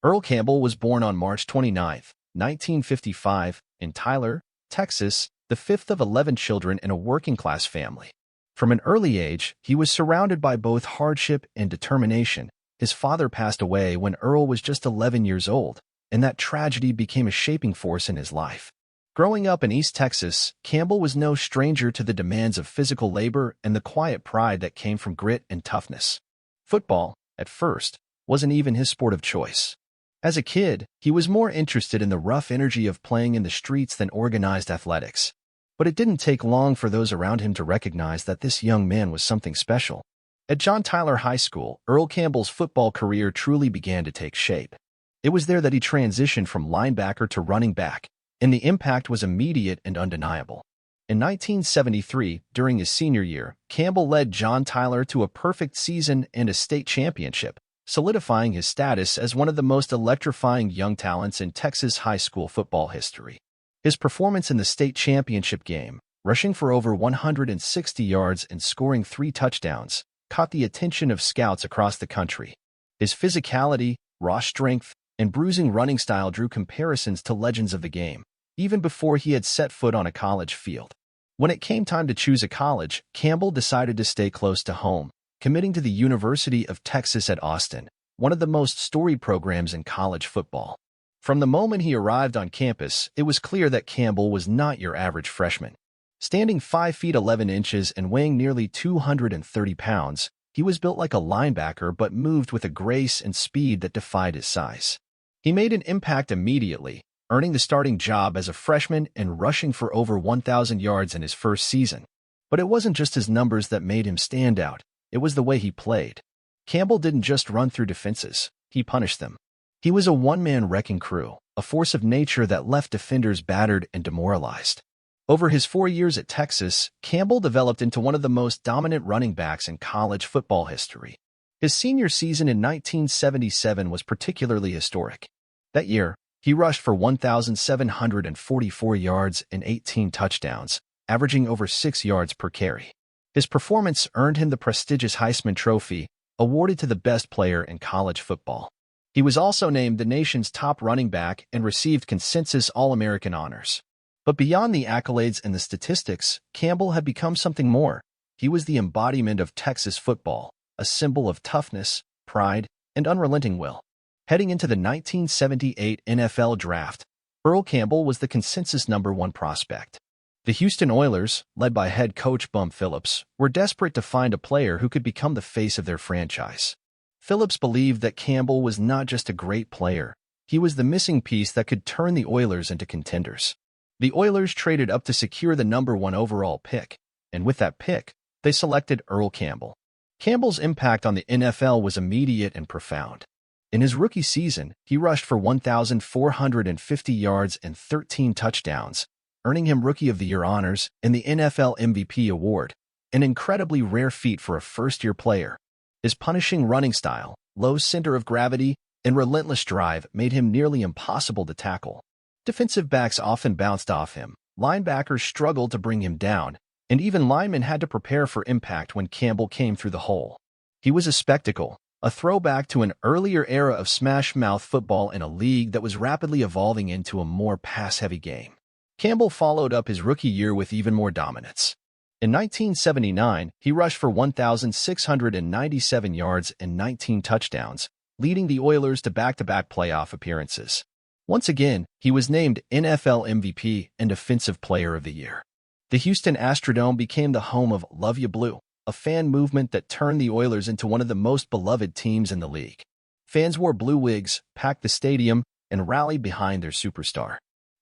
Earl Campbell was born on March 29, 1955, in Tyler, Texas, the fifth of 11 children in a working-class family. From an early age, he was surrounded by both hardship and determination. His father passed away when Earl was just 11 years old, and that tragedy became a shaping force in his life. Growing up in East Texas, Campbell was no stranger to the demands of physical labor and the quiet pride that came from grit and toughness. Football, at first, wasn't even his sport of choice. As a kid, he was more interested in the rough energy of playing in the streets than organized athletics. But it didn't take long for those around him to recognize that this young man was something special. At John Tyler High School, Earl Campbell's football career truly began to take shape. It was there that he transitioned from linebacker to running back, and the impact was immediate and undeniable. In 1973, during his senior year, Campbell led John Tyler to a perfect season and a state championship, solidifying his status as one of the most electrifying young talents in Texas high school football history. His performance in the state championship game, rushing for over 160 yards and scoring 3 touchdowns, caught the attention of scouts across the country. His physicality, raw strength, and bruising running style drew comparisons to legends of the game, even before he had set foot on a college field. When it came time to choose a college, Campbell decided to stay close to home, committing to the University of Texas at Austin, one of the most storied programs in college football. From the moment he arrived on campus, it was clear that Campbell was not your average freshman. Standing 5 feet 11 inches and weighing nearly 230 pounds, he was built like a linebacker but moved with a grace and speed that defied his size. He made an impact immediately, earning the starting job as a freshman and rushing for over 1,000 yards in his first season. But it wasn't just his numbers that made him stand out, it was the way he played. Campbell didn't just run through defenses, he punished them. He was a one-man wrecking crew, a force of nature that left defenders battered and demoralized. Over his 4 years at Texas, Campbell developed into one of the most dominant running backs in college football history. His senior season in 1977 was particularly historic. That year, he rushed for 1,744 yards and 18 touchdowns, averaging over 6 yards per carry. His performance earned him the prestigious Heisman Trophy, awarded to the best player in college football. He was also named the nation's top running back and received consensus All-American honors. But beyond the accolades and the statistics, Campbell had become something more. He was the embodiment of Texas football, a symbol of toughness, pride, and unrelenting will. Heading into the 1978 NFL Draft, Earl Campbell was the consensus #1 prospect. The Houston Oilers, led by head coach Bum Phillips, were desperate to find a player who could become the face of their franchise. Phillips believed that Campbell was not just a great player, he was the missing piece that could turn the Oilers into contenders. The Oilers traded up to secure the #1 overall pick, and with that pick, they selected Earl Campbell. Campbell's impact on the NFL was immediate and profound. In his rookie season, he rushed for 1,450 yards and 13 touchdowns, earning him Rookie of the Year honors and the NFL MVP award, an incredibly rare feat for a first-year player. His punishing running style, low center of gravity, and relentless drive made him nearly impossible to tackle. Defensive backs often bounced off him, linebackers struggled to bring him down, and even linemen had to prepare for impact when Campbell came through the hole. He was a spectacle, a throwback to an earlier era of smash-mouth football in a league that was rapidly evolving into a more pass-heavy game. Campbell followed up his rookie year with even more dominance. In 1979, he rushed for 1,697 yards and 19 touchdowns, leading the Oilers to back-to-back playoff appearances. Once again, he was named NFL MVP and Defensive Player of the Year. The Houston Astrodome became the home of Love Ya Blue, a fan movement that turned the Oilers into one of the most beloved teams in the league. Fans wore blue wigs, packed the stadium, and rallied behind their superstar.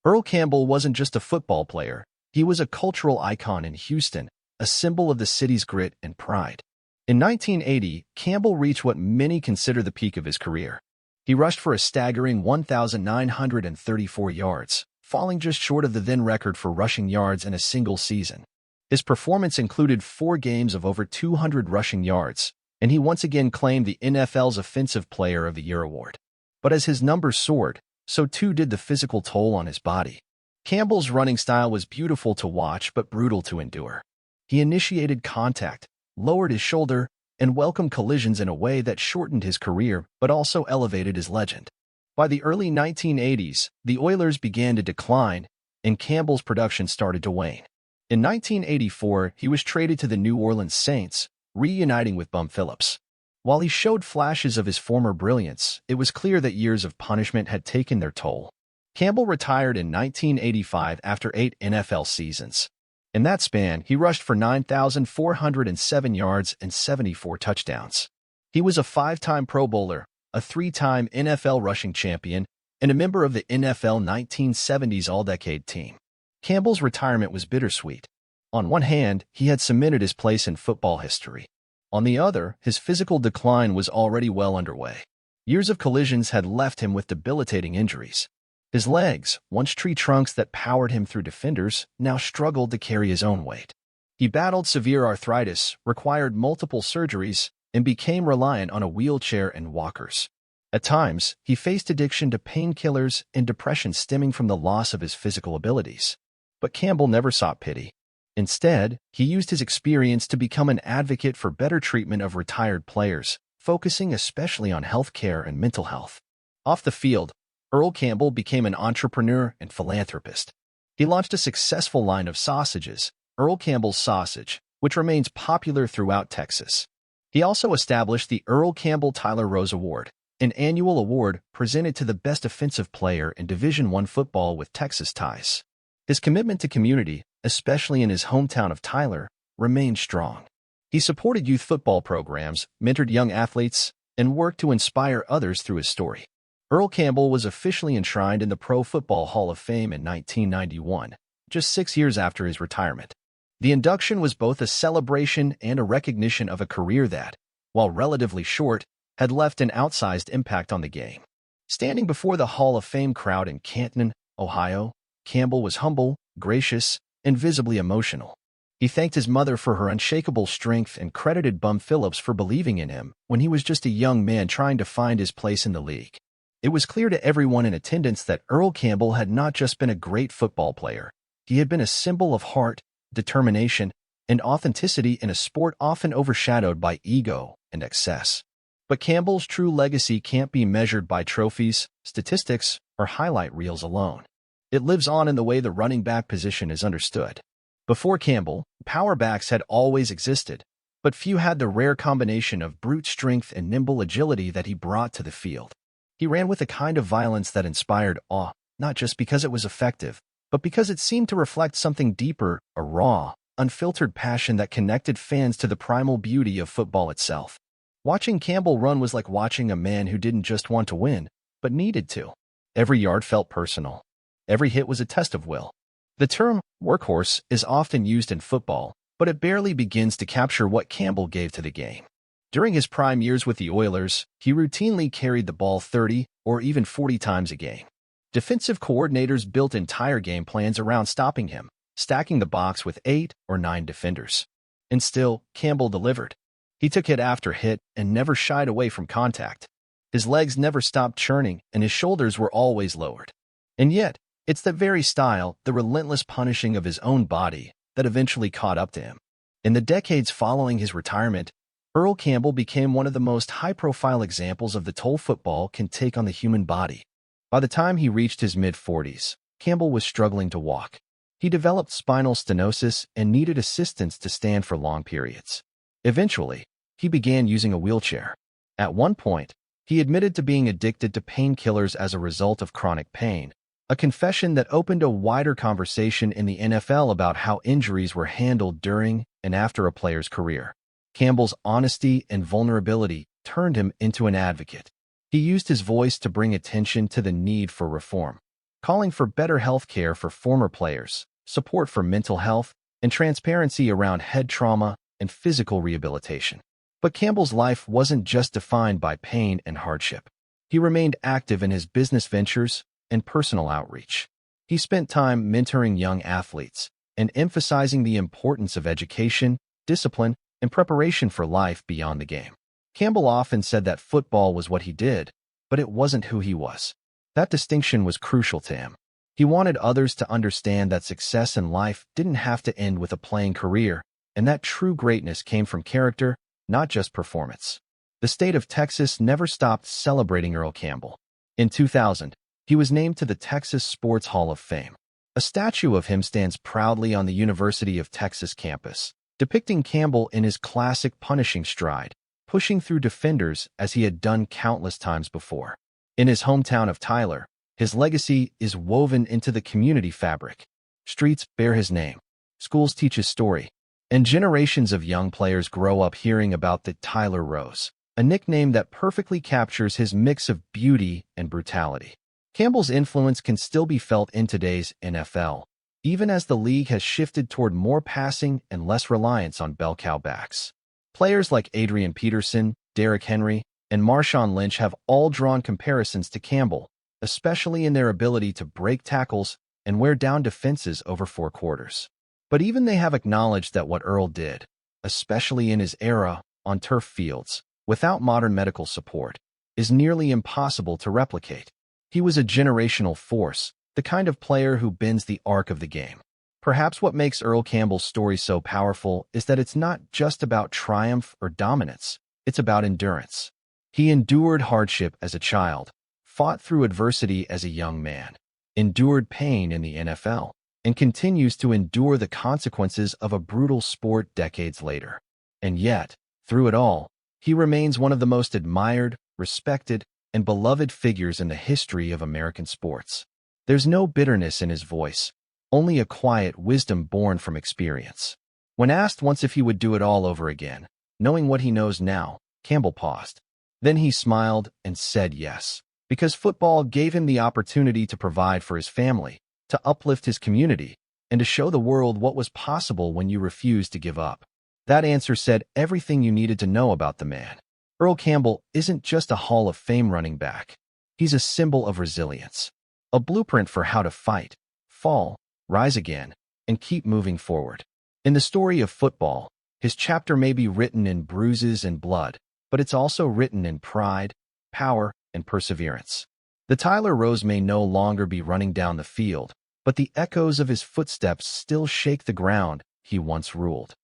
Earl Campbell wasn't just a football player, he was a cultural icon in Houston, a symbol of the city's grit and pride. In 1980, Campbell reached what many consider the peak of his career. He rushed for a staggering 1,934 yards, falling just short of the then record for rushing yards in a single season. His performance included 4 games of over 200 rushing yards, and he once again claimed the NFL's Offensive Player of the Year award. But as his numbers soared, so too did the physical toll on his body. Campbell's running style was beautiful to watch but brutal to endure. He initiated contact, lowered his shoulder, and welcomed collisions in a way that shortened his career but also elevated his legend. By the early 1980s, the Oilers began to decline, and Campbell's production started to wane. In 1984, he was traded to the New Orleans Saints, reuniting with Bum Phillips. While he showed flashes of his former brilliance, it was clear that years of punishment had taken their toll. Campbell retired in 1985 after 8 NFL seasons. In that span, he rushed for 9,407 yards and 74 touchdowns. He was a 5-time Pro Bowler, a 3-time NFL rushing champion, and a member of the NFL 1970s All-Decade team. Campbell's retirement was bittersweet. On one hand, he had cemented his place in football history. On the other, his physical decline was already well underway. Years of collisions had left him with debilitating injuries. His legs, once tree trunks that powered him through defenders, now struggled to carry his own weight. He battled severe arthritis, required multiple surgeries, and became reliant on a wheelchair and walkers. At times, he faced addiction to painkillers and depression stemming from the loss of his physical abilities. But Campbell never sought pity. Instead, he used his experience to become an advocate for better treatment of retired players, focusing especially on health care and mental health. Off the field, Earl Campbell became an entrepreneur and philanthropist. He launched a successful line of sausages, Earl Campbell's Sausage, which remains popular throughout Texas. He also established the Earl Campbell Tyler Rose Award, an annual award presented to the best offensive player in Division I football with Texas ties. His commitment to community, especially in his hometown of Tyler, remained strong. He supported youth football programs, mentored young athletes, and worked to inspire others through his story. Earl Campbell was officially enshrined in the Pro Football Hall of Fame in 1991, just 6 years after his retirement. The induction was both a celebration and a recognition of a career that, while relatively short, had left an outsized impact on the game. Standing before the Hall of Fame crowd in Canton, Ohio, Campbell was humble, gracious, and visibly emotional. He thanked his mother for her unshakable strength and credited Bum Phillips for believing in him when he was just a young man trying to find his place in the league. It was clear to everyone in attendance that Earl Campbell had not just been a great football player. He had been a symbol of heart, determination, and authenticity in a sport often overshadowed by ego and excess. But Campbell's true legacy can't be measured by trophies, statistics, or highlight reels alone. It lives on in the way the running back position is understood. Before Campbell, power backs had always existed, but few had the rare combination of brute strength and nimble agility that he brought to the field. He ran with a kind of violence that inspired awe, not just because it was effective, but because it seemed to reflect something deeper, a raw, unfiltered passion that connected fans to the primal beauty of football itself. Watching Campbell run was like watching a man who didn't just want to win, but needed to. Every yard felt personal. Every hit was a test of will. The term workhorse is often used in football, but it barely begins to capture what Campbell gave to the game. During his prime years with the Oilers, he routinely carried the ball 30 or even 40 times a game. Defensive coordinators built entire game plans around stopping him, stacking the box with 8 or 9 defenders. And still, Campbell delivered. He took hit after hit and never shied away from contact. His legs never stopped churning, and his shoulders were always lowered. And yet, it's that very style, the relentless punishing of his own body, that eventually caught up to him. In the decades following his retirement, Earl Campbell became one of the most high-profile examples of the toll football can take on the human body. By the time he reached his mid-40s, Campbell was struggling to walk. He developed spinal stenosis and needed assistance to stand for long periods. Eventually, he began using a wheelchair. At one point, he admitted to being addicted to painkillers as a result of chronic pain, a confession that opened a wider conversation in the NFL about how injuries were handled during and after a player's career. Campbell's honesty and vulnerability turned him into an advocate. He used his voice to bring attention to the need for reform, calling for better health care for former players, support for mental health, and transparency around head trauma and physical rehabilitation. But Campbell's life wasn't just defined by pain and hardship. He remained active in his business ventures and personal outreach. He spent time mentoring young athletes and emphasizing the importance of education, discipline, and preparation for life beyond the game. Campbell often said that football was what he did, but it wasn't who he was. That distinction was crucial to him. He wanted others to understand that success in life didn't have to end with a playing career, and that true greatness came from character, not just performance. The state of Texas never stopped celebrating Earl Campbell. In 2000, he was named to the Texas Sports Hall of Fame. A statue of him stands proudly on the University of Texas campus, depicting Campbell in his classic punishing stride, pushing through defenders as he had done countless times before. In his hometown of Tyler, his legacy is woven into the community fabric. Streets bear his name, schools teach his story, and generations of young players grow up hearing about the Tyler Rose, a nickname that perfectly captures his mix of beauty and brutality. Campbell's influence can still be felt in today's NFL, even as the league has shifted toward more passing and less reliance on bell cow backs. Players like Adrian Peterson, Derrick Henry, and Marshawn Lynch have all drawn comparisons to Campbell, especially in their ability to break tackles and wear down defenses over 4 quarters. But even they have acknowledged that what Earl did, especially in his era on turf fields, without modern medical support, is nearly impossible to replicate. He was a generational force, the kind of player who bends the arc of the game. Perhaps what makes Earl Campbell's story so powerful is that it's not just about triumph or dominance, it's about endurance. He endured hardship as a child, fought through adversity as a young man, endured pain in the NFL, and continues to endure the consequences of a brutal sport decades later. And yet, through it all, he remains one of the most admired, respected, and beloved figures in the history of American sports. There's no bitterness in his voice, only a quiet wisdom born from experience. When asked once if he would do it all over again, knowing what he knows now, Campbell paused. Then he smiled and said yes, because football gave him the opportunity to provide for his family, to uplift his community, and to show the world what was possible when you refused to give up. That answer said everything you needed to know about the man. Earl Campbell isn't just a Hall of Fame running back. He's a symbol of resilience, a blueprint for how to fight, fall, rise again, and keep moving forward. In the story of football, his chapter may be written in bruises and blood, but it's also written in pride, power, and perseverance. The Tyler Rose may no longer be running down the field, but the echoes of his footsteps still shake the ground he once ruled.